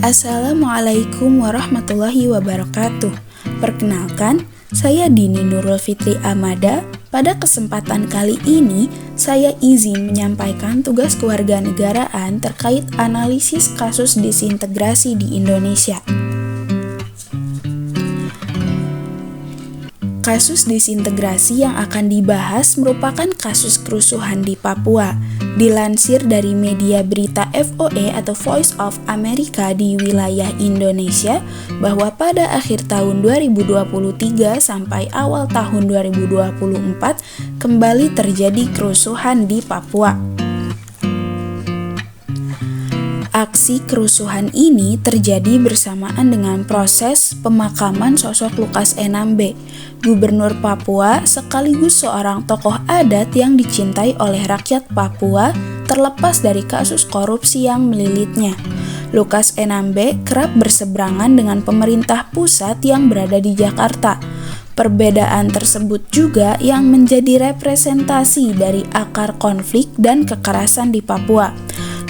Assalamualaikum warahmatullahi wabarakatuh. Perkenalkan, saya Dini Nurul Fitri Amada. Pada kesempatan kali ini, saya izin menyampaikan tugas kewarganegaraan terkait analisis kasus disintegrasi di Indonesia. Kasus disintegrasi yang akan dibahas merupakan kasus kerusuhan di Papua. Dilansir dari media berita VOA atau Voice of America di wilayah Indonesia, bahwa pada akhir tahun 2023 sampai awal tahun 2024 kembali terjadi kerusuhan di Papua. Aksi kerusuhan ini terjadi bersamaan dengan proses pemakaman sosok Lukas NMB, Gubernur Papua sekaligus seorang tokoh adat yang dicintai oleh rakyat Papua terlepas dari kasus korupsi yang melilitnya. Lukas NMB kerap berseberangan dengan pemerintah pusat yang berada di Jakarta. Perbedaan tersebut juga yang menjadi representasi dari akar konflik dan kekerasan di Papua.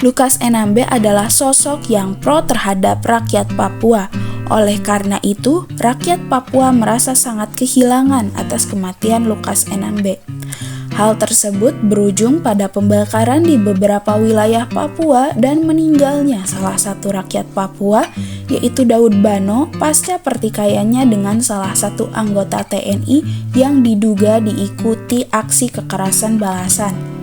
Lukas NMB adalah sosok yang pro terhadap rakyat Papua. Oleh karena itu, rakyat Papua merasa sangat kehilangan atas kematian Lukas NMB. Hal tersebut berujung pada pembakaran di beberapa wilayah Papua dan meninggalnya salah satu rakyat Papua, yaitu Daud Bano, pasca pertikaiannya dengan salah satu anggota TNI yang diduga diikuti aksi kekerasan balasan.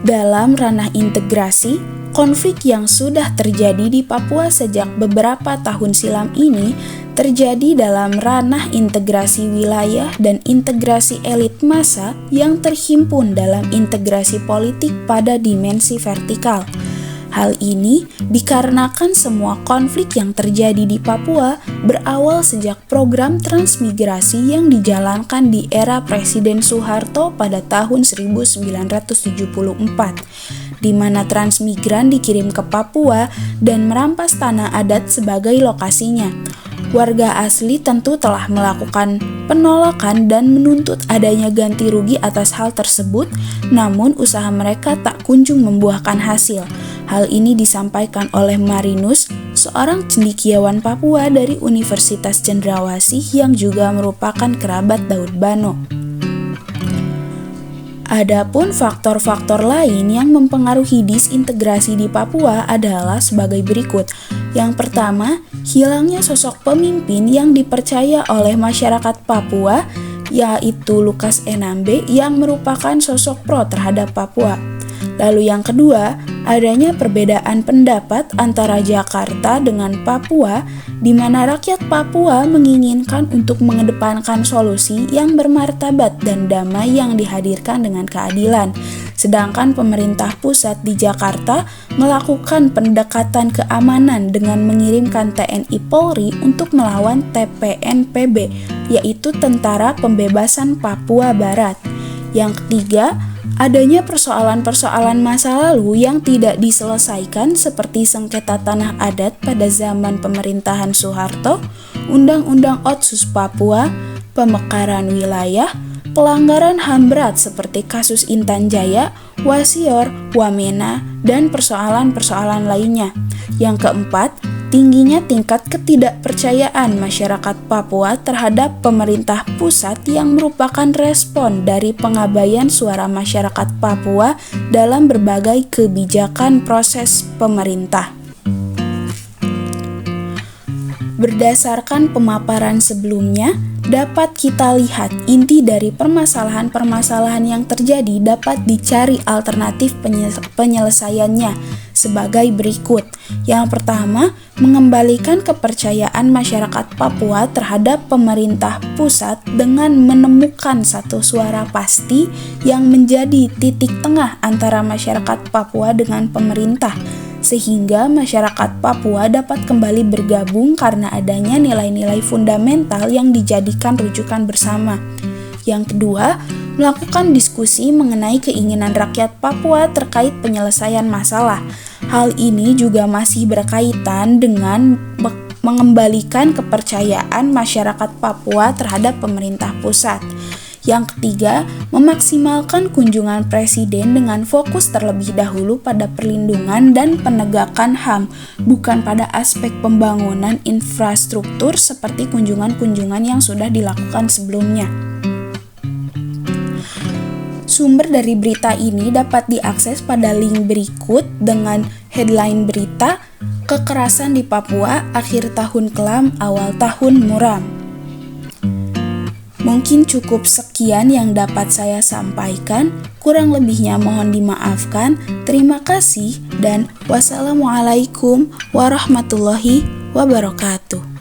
Dalam ranah integrasi, konflik yang sudah terjadi di Papua sejak beberapa tahun silam ini terjadi dalam ranah integrasi wilayah dan integrasi elit massa yang terhimpun dalam integrasi politik pada dimensi vertikal. Hal ini dikarenakan semua konflik yang terjadi di Papua berawal sejak program transmigrasi yang dijalankan di era Presiden Soeharto pada tahun 1974, di mana transmigran dikirim ke Papua dan merampas tanah adat sebagai lokasinya. Warga asli tentu telah melakukan penolakan dan menuntut adanya ganti rugi atas hal tersebut, namun usaha mereka tak kunjung membuahkan hasil. Hal ini disampaikan oleh Marinus, seorang cendekiawan Papua dari Universitas Cendrawasih yang juga merupakan kerabat Daud Bano. Adapun faktor-faktor lain yang mempengaruhi disintegrasi di Papua adalah sebagai berikut. Yang pertama, hilangnya sosok pemimpin yang dipercaya oleh masyarakat Papua, yaitu Lukas NMB yang merupakan sosok pro terhadap Papua. Lalu yang kedua, adanya perbedaan pendapat antara Jakarta dengan Papua, di mana rakyat Papua menginginkan untuk mengedepankan solusi yang bermartabat dan damai yang dihadirkan dengan keadilan. Sedangkan pemerintah pusat di Jakarta melakukan pendekatan keamanan dengan mengirimkan TNI Polri untuk melawan TPNPB, yaitu Tentara Pembebasan Papua Barat. Yang ketiga, adanya persoalan-persoalan masa lalu yang tidak diselesaikan seperti sengketa tanah adat pada zaman pemerintahan Soeharto, Undang-Undang Otsus Papua, pemekaran wilayah, pelanggaran HAM berat seperti kasus Intan Jaya, Wasior, Wamena, dan persoalan-persoalan lainnya. Yang keempat, tingginya tingkat ketidakpercayaan masyarakat Papua terhadap pemerintah pusat yang merupakan respon dari pengabaian suara masyarakat Papua dalam berbagai kebijakan proses pemerintah. Berdasarkan pemaparan sebelumnya, dapat kita lihat inti dari permasalahan-permasalahan yang terjadi dapat dicari alternatif penyelesaiannya sebagai berikut. Yang pertama, mengembalikan kepercayaan masyarakat Papua terhadap pemerintah pusat dengan menemukan satu suara pasti yang menjadi titik tengah antara masyarakat Papua dengan pemerintah, sehingga masyarakat Papua dapat kembali bergabung karena adanya nilai-nilai fundamental yang dijadikan rujukan bersama. Yang kedua, melakukan diskusi mengenai keinginan rakyat Papua terkait penyelesaian masalah. Hal ini juga masih berkaitan dengan mengembalikan kepercayaan masyarakat Papua terhadap pemerintah pusat. Yang ketiga, memaksimalkan kunjungan presiden dengan fokus terlebih dahulu pada perlindungan dan penegakan HAM, bukan pada aspek pembangunan infrastruktur seperti kunjungan-kunjungan yang sudah dilakukan sebelumnya. Sumber dari berita ini dapat diakses pada link berikut dengan headline berita "Kekerasan di Papua, Akhir Tahun Kelam, Awal Tahun Muram". Mungkin cukup sekian yang dapat saya sampaikan, kurang lebihnya mohon dimaafkan. Terima kasih dan wassalamualaikum warahmatullahi wabarakatuh.